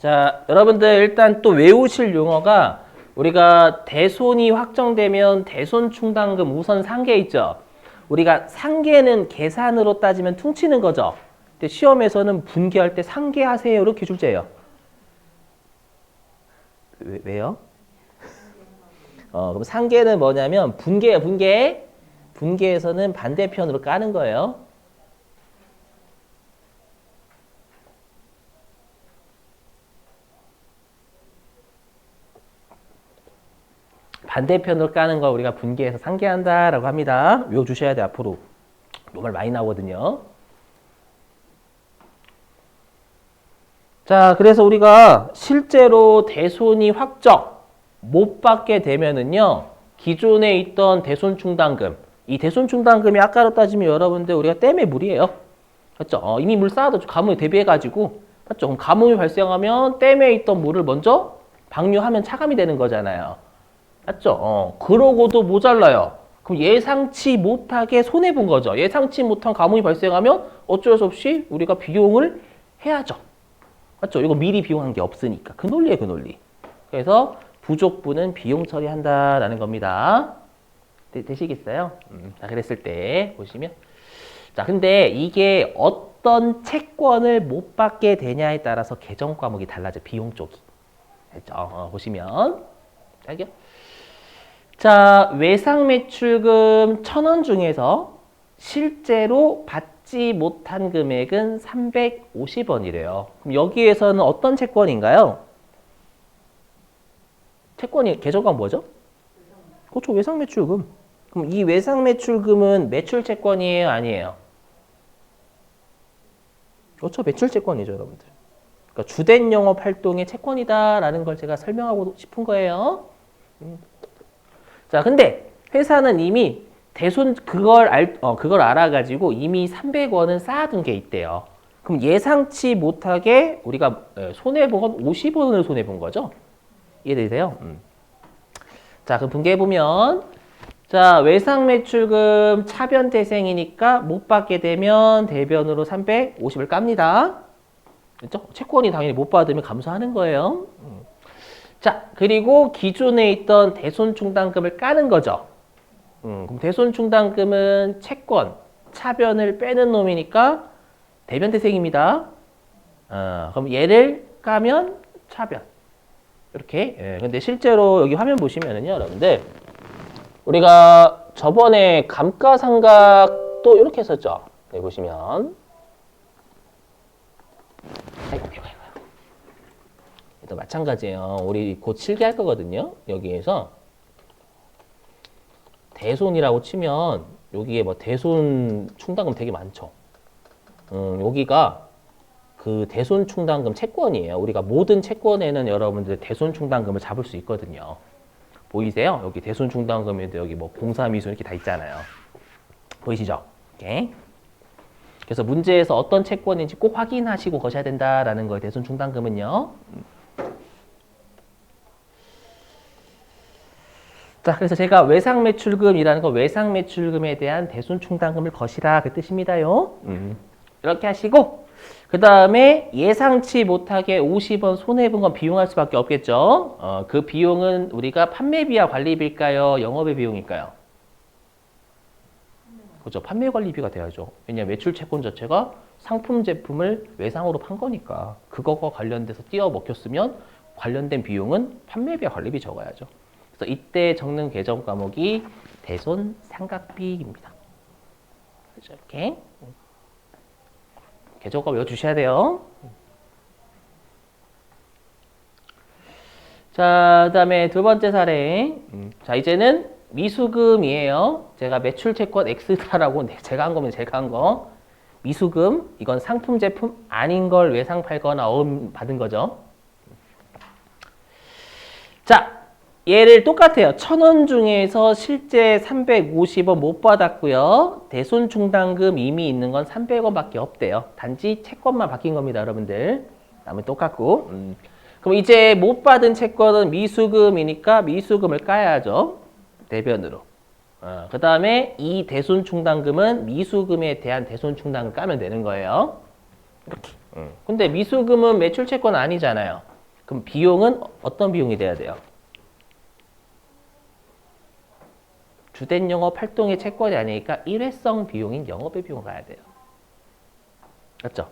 자, 여러분들 일단 또 외우실 용어가 우리가 대손이 확정되면 대손 충당금 우선 상계 있죠. 우리가 상계는 계산으로 따지면 퉁치는 거죠. 근데 시험에서는 분계할 때 상계하세요 이렇게 출제해요. 왜요? 그럼 상계는 뭐냐면 분계예요, 분계. 분계에서는 반대편으로 까는 거예요. 반대편으로 까는 거 우리가 분계해서 상계한다라고 합니다. 외워주셔야 돼, 앞으로. 정말 많이 나오거든요. 자, 그래서 우리가 실제로 대손이 확정 못 받게 되면은요, 기존에 있던 대손 충당금, 이 대손 충당금이 아까로 따지면 여러분들 우리가 댐의 물이에요. 맞죠? 이미 물 쌓아도 가뭄에 대비해가지고, 맞죠? 그럼 가뭄이 발생하면 댐에 있던 물을 먼저 방류하면 차감이 되는 거잖아요. 맞죠? 그러고도 모자라요. 그럼 예상치 못하게 손해본 거죠. 예상치 못한 가뭄이 발생하면 어쩔 수 없이 우리가 비용을 해야죠. 맞죠? 이거 미리 비용한 게 없으니까. 그 논리예요, 그 논리. 그래서 부족분은 비용 처리한다라는 겁니다. 되시겠어요? 자, 그랬을 때 보시면. 자, 근데 이게 어떤 채권을 못 받게 되냐에 따라서 개정 과목이 달라져, 비용 쪽이. 됐죠? 보시면. 알죠? 자, 외상 매출금 1,000원 중에서 실제로 받지 못한 금액은 350원이래요. 그럼 여기에서는 어떤 채권인가요? 채권이 계절관 뭐죠? 그렇죠, 외상 매출금. 그럼 이 외상 매출금은 매출 채권이에요, 아니에요? 그렇죠, 매출 채권이죠, 여러분들. 그러니까 주된 영업 활동의 채권이다라는 걸 제가 설명하고 싶은 거예요. 자, 근데 회사는 이미 대손 그걸 알아가지고 이미 300원은 쌓아둔 게 있대요. 그럼 예상치 못하게 우리가 손해본 건 50원을 손해본 거죠? 이해되세요? 자, 그럼 분개해보면, 자, 외상 매출금 차변 대생이니까 못 받게 되면 대변으로 350을 깝니다. 그렇죠? 채권이 당연히 못 받으면 감소하는 거예요. 자, 그리고 기존에 있던 대손 충당금을 까는 거죠. 그럼 대손 충당금은 채권, 차변을 빼는 놈이니까 대변 대생입니다. 그럼 얘를 까면 차변. 이렇게. 예, 근데 실제로 여기 화면 보시면은요, 여러분들. 우리가 저번에 감가상각도 이렇게 했었죠. 여기 보시면. 아이고. 또 마찬가지예요. 우리 곧 실기할 거거든요. 여기에서 대손이라고 치면 여기에 뭐 대손 충당금 되게 많죠. 여기가 그 대손 충당금 채권이에요. 우리가 모든 채권에는 여러분들 대손 충당금을 잡을 수 있거든요. 보이세요? 여기 대손 충당금인데 여기 뭐 공사미수 이렇게 다 있잖아요. 보이시죠? 오케이. 그래서 문제에서 어떤 채권인지 꼭 확인하시고 거셔야 된다라는 거예요. 대손 충당금은요. 자, 그래서 제가 외상 매출금이라는 거 외상 매출금에 대한 대손 충당금을 거시라 그 뜻입니다요. 이렇게 하시고 그 다음에 예상치 못하게 50원 손해본 건 비용할 수밖에 없겠죠. 그 비용은 우리가 판매비와 관리비일까요? 영업의 비용일까요? 그렇죠. 판매 관리비가 돼야죠. 왜냐하면 매출 채권 자체가 상품 제품을 외상으로 판 거니까 그거와 관련돼서 띄어 먹혔으면 관련된 비용은 판매비와 관리비 적어야죠. 그래서 이때 적는 개정 과목이 대손 삼각비입니다. 그렇죠. 이렇게 개정과 외워주셔야 돼요. 자, 그다음에 두 번째 사례. 자, 이제는 미수금이에요. 제가 매출 채권 X다라고 제가 한 거면 제가 한 거. 미수금, 이건 상품 제품 아닌 걸 외상 팔거나 어음 받은 거죠. 자, 얘를 똑같아요. 1,000원 중에서 실제 350원 못 받았고요. 대손 충당금 이미 있는 건 300원밖에 없대요. 단지 채권만 바뀐 겁니다, 여러분들. 나머지 똑같고. 그럼 이제 못 받은 채권은 미수금이니까 미수금을 까야죠. 대변으로. 그 다음에 이 대손 충당금은 미수금에 대한 대손 충당을 까면 되는 거예요. 이렇게. 근데 미수금은 매출 채권 아니잖아요. 그럼 비용은 어떤 비용이 돼야 돼요? 주된 영업 활동의 채권이 아니니까 일회성 비용인 영업의 비용을 가야 돼요. 맞죠?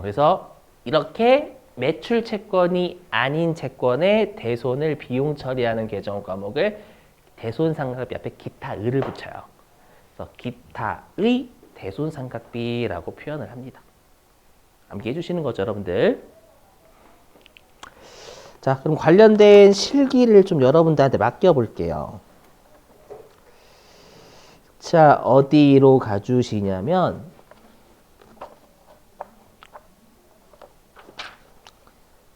그래서 이렇게 매출 채권이 아닌 채권의 대손을 비용 처리하는 계정 과목을 대손상각비 앞에 기타의를 붙여요. 그래서 기타의 대손상각비라고 표현을 합니다. 암기해 주시는 거죠, 여러분들? 자, 그럼 관련된 실기를 좀 여러분들한테 맡겨볼게요. 자, 어디로 가주시냐면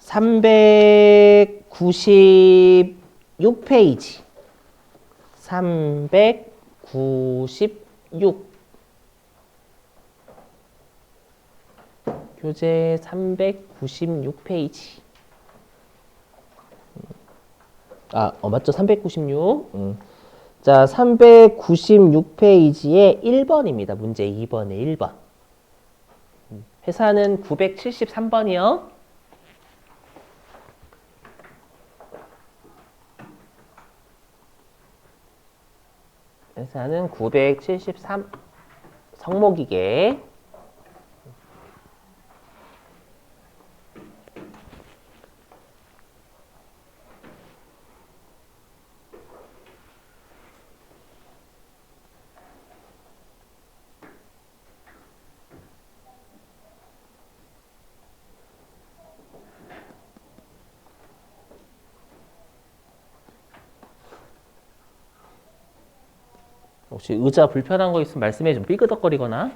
396페이지 396 교재 396페이지 맞죠? 396 자, 396페이지에 1번입니다. 문제 2번에 1번. 회사는 973번이요. 회사는 973 성모기계. 혹시 의자 불편한 거 있으면 말씀해 좀 삐그덕거리거나.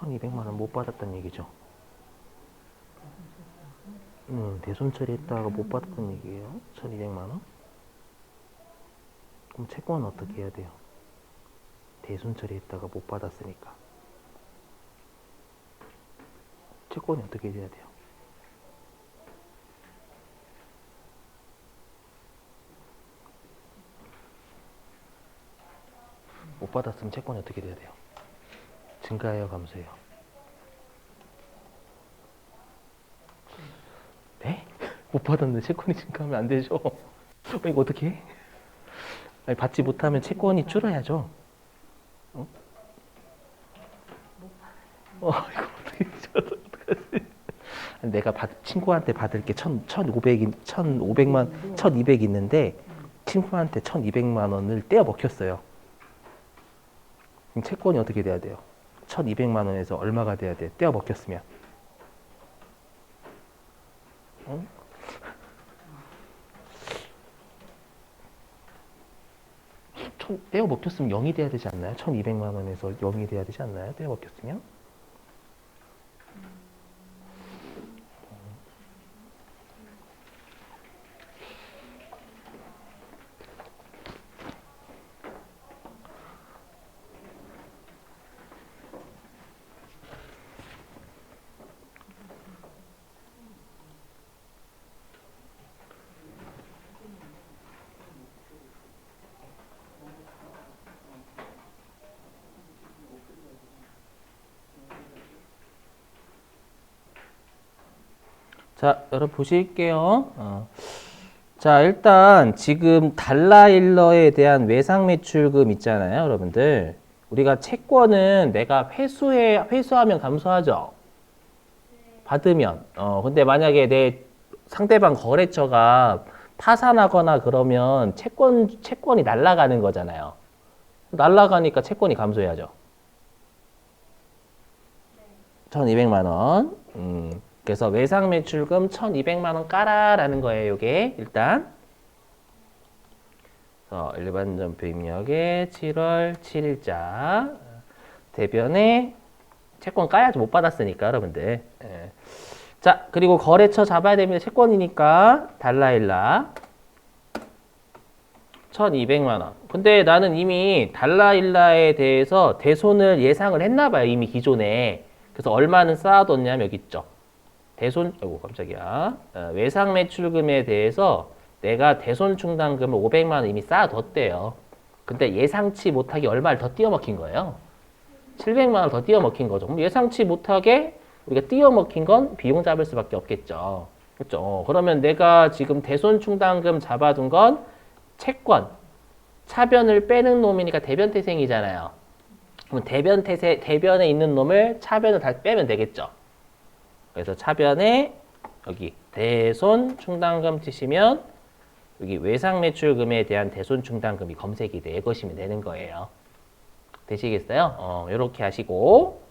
1200만 원 못 받았다는 얘기죠. 대손 처리했다가 못 받았다는 얘기예요. 1200만 원. 그럼 채권은 어떻게 해야 돼요? 대손 처리했다가 못 받았으니까. 채권이 어떻게 돼야 돼요? 못 받았으면 채권이 어떻게 돼야 돼요? 증가해요, 감소해요? 네? 못 받았는데 채권이 증가하면 안 되죠. 이거 어떻게 해? 아니, 받지 못하면 채권이 줄어야죠. 이거 어떡하지? 내가 친구한테 받을 게 1,200 있는데 친구한테 1,200만 원을 떼어 먹혔어요. 그럼 채권이 어떻게 돼야 돼요? 1,200만 원에서 얼마가 돼야 돼? 떼어 먹혔으면. 응? 떼어 먹혔으면 0이 돼야 되지 않나요? 1,200만 원에서 0이 돼야 되지 않나요? 떼어 먹혔으면? 자, 여러분 보실게요. 자, 일단 지금 달라일러에 대한 외상 매출금 있잖아요, 여러분들. 우리가 채권은 내가 회수하면 감소하죠. 받으면. 근데 만약에 내 상대방 거래처가 파산하거나 그러면 채권이 날아가는 거잖아요. 날아가니까 채권이 감소해야죠. 1,200만 원. 그래서 외상 매출금 1,200만 원 까라라는 거예요, 이게 일단. 일반 전표 입력에 7월 7일자 대변에 채권 까야지 못 받았으니까 여러분들. 예. 자, 그리고 거래처 잡아야 됩니다. 채권이니까 달라일라 1,200만 원. 근데 나는 이미 달라일라에 대해서 대손을 예상을 했나 봐요. 이미 기존에. 그래서 얼마는 쌓아뒀냐면 여기 있죠. 아이고 깜짝이야. 외상 매출금에 대해서 내가 대손 충당금을 500만 원 이미 쌓아뒀대요. 근데 예상치 못하게 얼마를 더 띄어먹힌 거예요. 700만 원 더 띄어먹힌 거죠. 그럼 예상치 못하게 우리가 띄어먹힌 건 비용 잡을 수밖에 없겠죠. 그렇죠? 그러면 내가 지금 대손 충당금 잡아둔 건 채권, 차변을 빼는 놈이니까 대변태생이잖아요. 그럼 대변에 있는 놈을 차변을 다 빼면 되겠죠. 그래서 차변에 여기 대손 충당금 치시면 여기 외상 매출금에 대한 대손 충당금이 검색이 돼 거시면 되는 거예요. 되시겠어요? 이렇게 하시고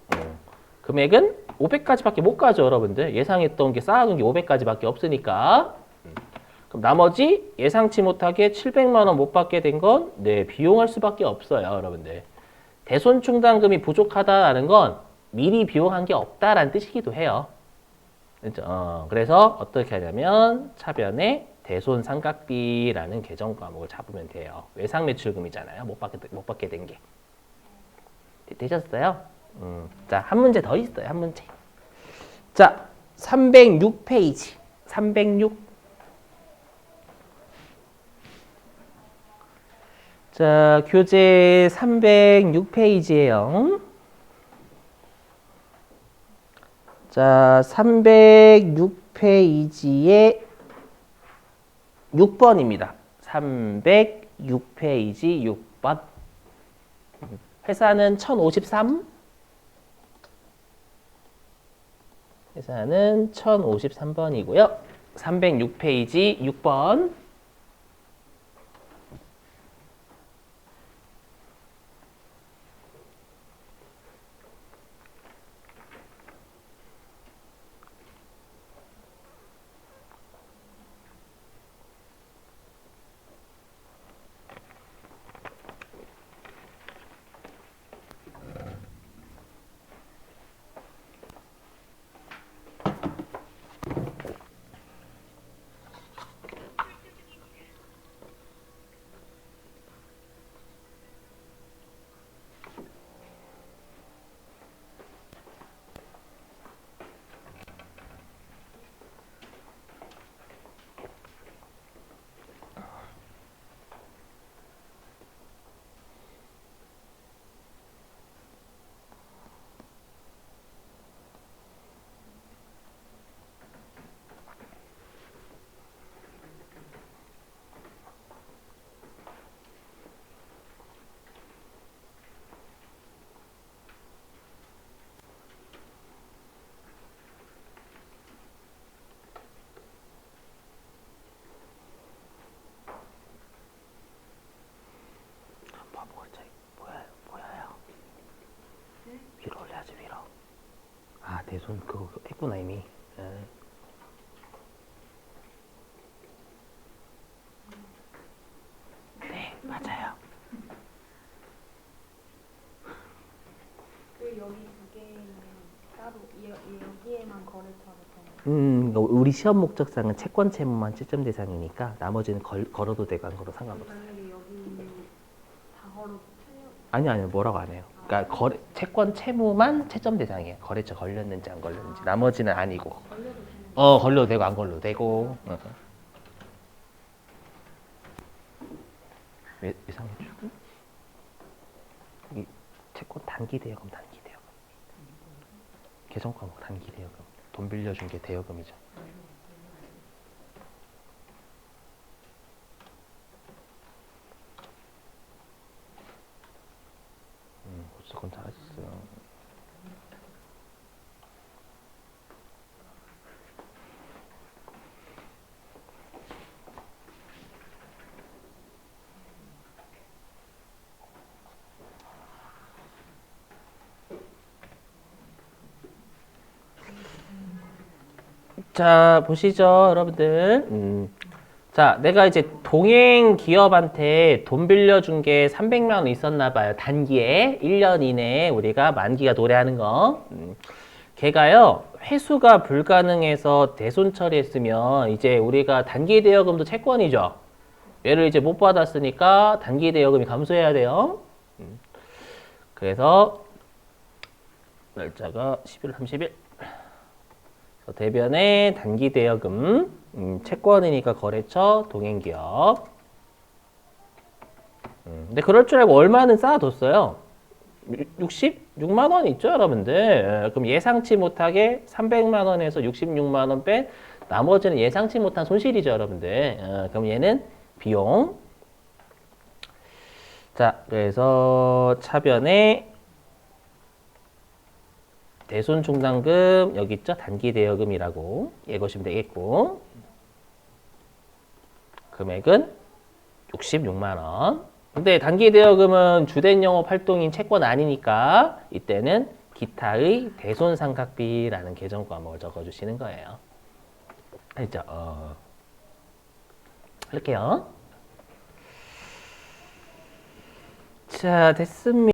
금액은 500까지밖에 못 가죠, 여러분들. 예상했던 게 쌓아둔 게 500까지밖에 없으니까. 그럼 나머지 예상치 못하게 700만 원 못 받게 된 건 비용할 수밖에 없어요, 여러분들. 대손 충당금이 부족하다는 건 미리 비용한 게 없다라는 뜻이기도 해요. 그렇죠? 그래서 어떻게 하냐면 차변에 대손 삼각비라는 계정 과목을 잡으면 돼요. 외상 매출금이잖아요. 못 받게 된 게. 되셨어요? 자, 한 문제 더 있어요. 한 문제. 자, 306페이지. 306. 자, 교재 306페이지예요. 자, 306페이지에 6번입니다. 306페이지 6번. 회사는 1053. 회사는 1053번이고요. 306페이지 6번. 대손 그거 했구나 이미. 네, 맞아요. 그 여기 두 개는 따로 여기에만 거래처를 그러니까 우리 시험 목적상은 채권 채무만 채점 대상이니까 나머지는 걸어도 되고 안 걸어도 상관없어요. 만약에 여기 다 걸어도 틀려. 아니요, 뭐라고 안 해요. 그러니까 채권 채무만 채점 대상이에요. 거래처 걸렸는지 안 걸렸는지. 나머지는 아니고. 걸려도 되는. 걸려도 되고 안 걸려도 되고. 예상해주고. 여기 채권 단기 대여금. 계정 과목 단기 대여금. 돈 빌려준 게 대여금이죠. 무조건 잘하셨어요. 자, 보시죠, 여러분들. 자, 내가 이제 동행 기업한테 돈 빌려준 게 300만 원 있었나 봐요. 단기에 1년 이내에 우리가 만기가 도래하는 거. 걔가요, 회수가 불가능해서 대손 처리했으면 이제 우리가 단기 대여금도 채권이죠. 얘를 이제 못 받았으니까 단기 대여금이 감소해야 돼요. 그래서 날짜가 11월 30일. 대변의 단기 대여금, 채권이니까 거래처, 동행기업. 근데 그럴 줄 알고 얼마는 쌓아뒀어요. 66만 원 있죠, 여러분들. 그럼 예상치 못하게 300만 원에서 66만 원 뺀 나머지는 예상치 못한 손실이죠, 여러분들. 그럼 얘는 비용. 자, 그래서 차변에 대손 충당금 여기 있죠? 단기 대여금이라고 읽으시면 되겠고 금액은 66만 원. 근데 단기 대여금은 주된 영업 활동인 채권 아니니까 이때는 기타의 대손 상각비라는 계정 과목을 적어주시는 거예요. 알죠? 할게요. 자, 됐습니다.